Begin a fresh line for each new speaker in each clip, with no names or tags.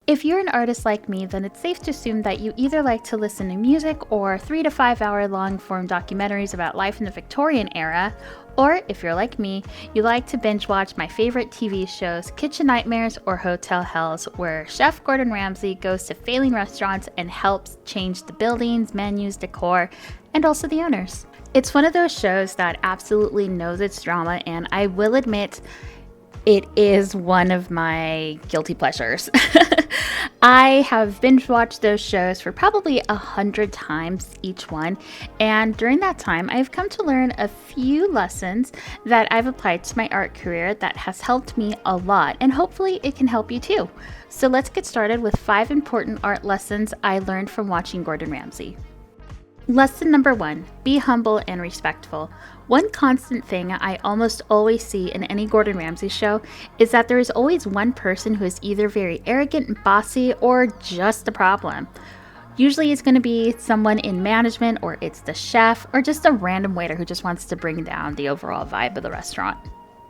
If you're an artist like me, then it's safe to assume that you either like to listen to music or 3 to 5 hour long form documentaries about life in the Victorian era, or if you're like me, you like to binge watch my favorite TV shows, Kitchen Nightmares or Hotel Hells, where Chef Gordon Ramsay goes to failing restaurants and helps change the buildings, menus, decor, and also the owners. It's one of those shows that absolutely knows its drama, and I will admit, it is one of my guilty pleasures. I have binge watched those shows for probably 100 times each one, and during that time, I've come to learn a few lessons that I've applied to my art career that has helped me a lot, and hopefully it can help you too. So let's get started with 5 important art lessons I learned from watching Gordon Ramsay. Lesson number 1, be humble and respectful. One constant thing I almost always see in any Gordon Ramsay show is that there is always one person who is either very arrogant and bossy or just a problem. Usually it's going to be someone in management, or it's the chef, or just a random waiter who just wants to bring down the overall vibe of the restaurant.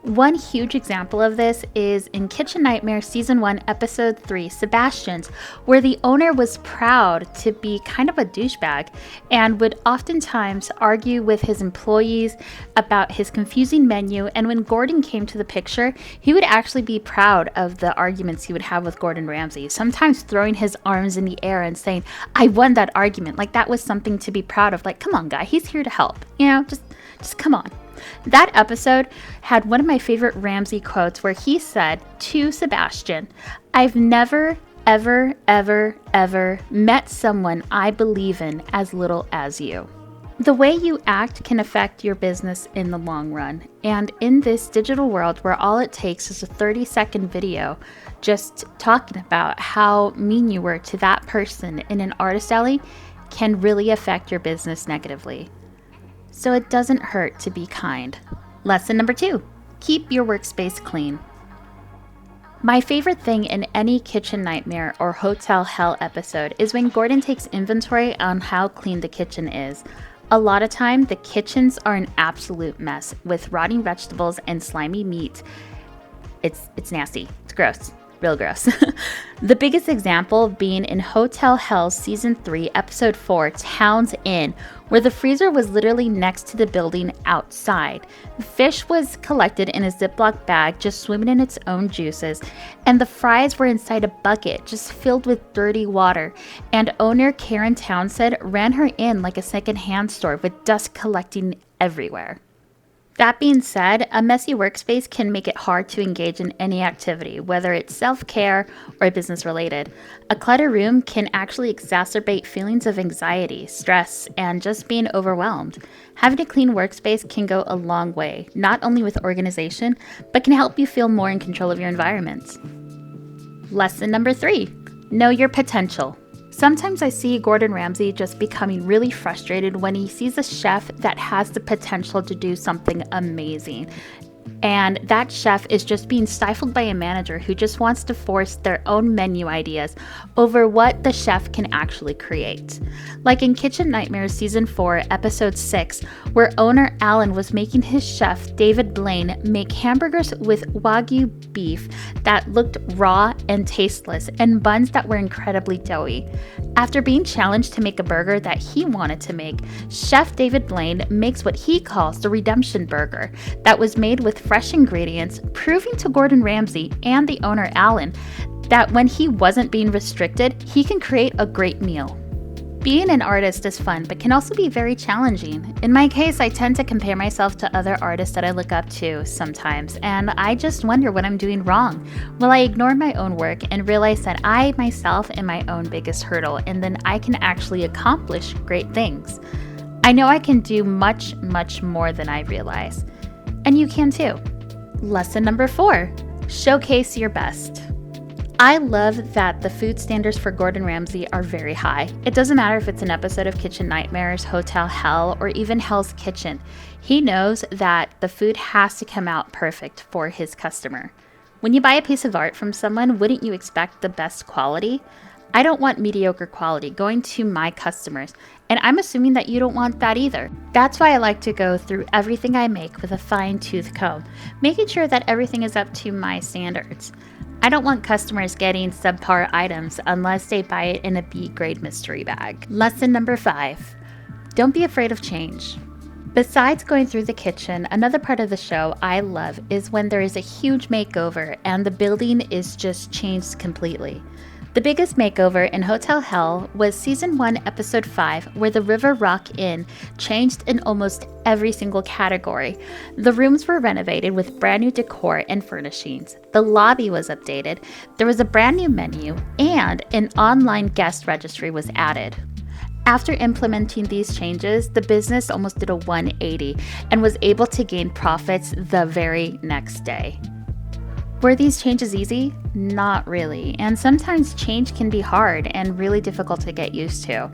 One huge example of this is in Kitchen Nightmares Season 1, Episode 3, Sebastian's, where the owner was proud to be kind of a douchebag and would oftentimes argue with his employees about his confusing menu, and when Gordon came to the picture, he would actually be proud of the arguments he would have with Gordon Ramsay, sometimes throwing his arms in the air and saying, "I won that argument," like that was something to be proud of, like, come on guy, he's here to help, just come on. That episode had one of my favorite Ramsay quotes where he said to Sebastian, "I've never, ever, ever, ever met someone I believe in as little as you." The way you act can affect your business in the long run. And in this digital world where all it takes is a 30-second video just talking about how mean you were to that person in an artist alley can really affect your business negatively. So it doesn't hurt to be kind. Lesson number 2, keep your workspace clean. My favorite thing in any Kitchen Nightmare or Hotel Hell episode is when Gordon takes inventory on how clean the kitchen is. A lot of time, the kitchens are an absolute mess with rotting vegetables and slimy meat. It's nasty. It's gross. Real gross. The biggest example being in Hotel Hell Season 3, Episode 4, Town's Inn, where the freezer was literally next to the building outside. Fish was collected in a Ziploc bag, just swimming in its own juices, and the fries were inside a bucket, just filled with dirty water. And owner Karen Townsend ran her inn like a second-hand store with dust collecting everywhere. That being said, a messy workspace can make it hard to engage in any activity, whether it's self-care or business-related. A cluttered room can actually exacerbate feelings of anxiety, stress, and just being overwhelmed. Having a clean workspace can go a long way, not only with organization, but can help you feel more in control of your environment. Lesson number 3, know your potential. Sometimes I see Gordon Ramsay just becoming really frustrated when he sees a chef that has the potential to do something amazing. And that chef is just being stifled by a manager who just wants to force their own menu ideas over what the chef can actually create. Like in Kitchen Nightmares Season 4, Episode 6, where owner Alan was making his chef, David Blaine, make hamburgers with Wagyu beef that looked raw and tasteless, and buns that were incredibly doughy. After being challenged to make a burger that he wanted to make, Chef David Blaine makes what he calls the Redemption Burger that was made with fresh ingredients, proving to Gordon Ramsay and the owner Alan that when he wasn't being restricted, he can create a great meal. Being an artist is fun, but can also be very challenging. In my case, I tend to compare myself to other artists that I look up to sometimes, and I just wonder what I'm doing wrong. Will I ignore my own work and realize that I myself am my own biggest hurdle, and then I can actually accomplish great things? I know I can do much, much more than I realize. And you can too. Lesson number 4, showcase your best. I love that the food standards for Gordon Ramsay are very high. It doesn't matter if it's an episode of Kitchen Nightmares, Hotel Hell, or even Hell's Kitchen. He knows that the food has to come out perfect for his customer. When you buy a piece of art from someone, wouldn't you expect the best quality? I don't want mediocre quality going to my customers, and I'm assuming that you don't want that either. That's why I like to go through everything I make with a fine-tooth comb, making sure that everything is up to my standards. I don't want customers getting subpar items unless they buy it in a B grade mystery bag. Lesson number 5. Don't be afraid of change. Besides going through the kitchen, another part of the show I love is when there is a huge makeover and the building is just changed completely. The biggest makeover in Hotel Hell was Season 1, Episode 5, where the River Rock Inn changed in almost every single category. The rooms were renovated with brand new decor and furnishings. The lobby was updated, there was a brand new menu, and an online guest registry was added. After implementing these changes, the business almost did a 180 and was able to gain profits the very next day. Were these changes easy? Not really, and sometimes change can be hard and really difficult to get used to.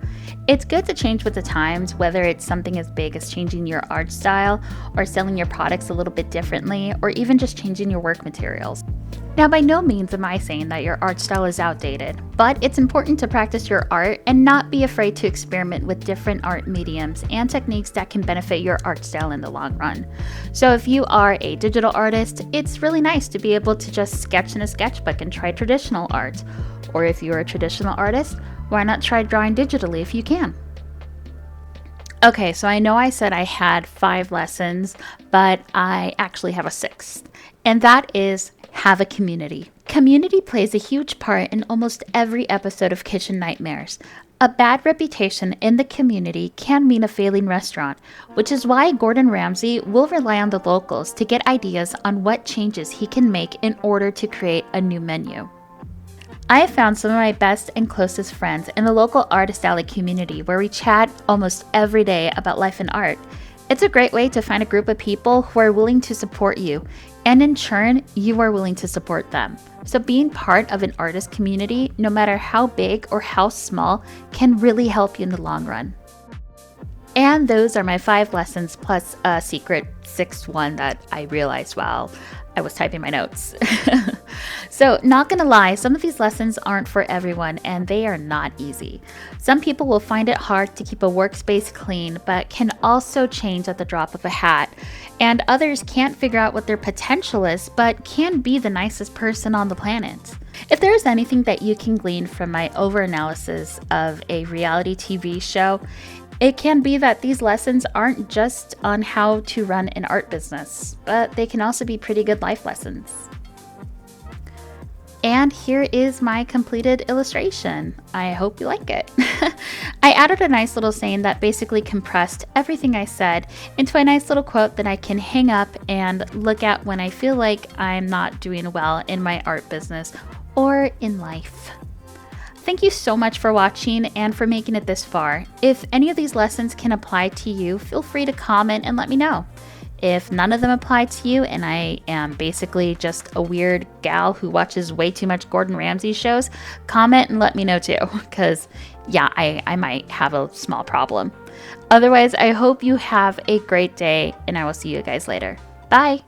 It's good to change with the times, whether it's something as big as changing your art style or selling your products a little bit differently, or even just changing your work materials. Now, by no means am I saying that your art style is outdated, but it's important to practice your art and not be afraid to experiment with different art mediums and techniques that can benefit your art style in the long run. So if you are a digital artist, it's really nice to be able to just sketch in a sketchbook and try traditional art. Or if you're a traditional artist, why not try drawing digitally if you can? Okay, so I know I said I had 5 lessons, but I actually have a 6th, and that is have a community. Community plays a huge part in almost every episode of Kitchen Nightmares. A bad reputation in the community can mean a failing restaurant, which is why Gordon Ramsay will rely on the locals to get ideas on what changes he can make in order to create a new menu. I have found some of my best and closest friends in the local Artist Alley community where we chat almost every day about life and art. It's a great way to find a group of people who are willing to support you, and in turn, you are willing to support them. So being part of an artist community, no matter how big or how small, can really help you in the long run. And those are my 5 lessons plus a secret 6th one that I realized while I was typing my notes. So, not gonna lie, some of these lessons aren't for everyone and they are not easy. Some people will find it hard to keep a workspace clean, but can also change at the drop of a hat. And others can't figure out what their potential is, but can be the nicest person on the planet. If there's anything that you can glean from my overanalysis of a reality TV show, it can be that these lessons aren't just on how to run an art business, but they can also be pretty good life lessons. And here is my completed illustration. I hope you like it. I added a nice little saying that basically compressed everything I said into a nice little quote that I can hang up and look at when I feel like I'm not doing well in my art business or in life. Thank you so much for watching and for making it this far. If any of these lessons can apply to you, feel free to comment and let me know. If none of them apply to you and I am basically just a weird gal who watches way too much Gordon Ramsay shows, comment and let me know too, because yeah, I might have a small problem. Otherwise, I hope you have a great day and I will see you guys later. Bye!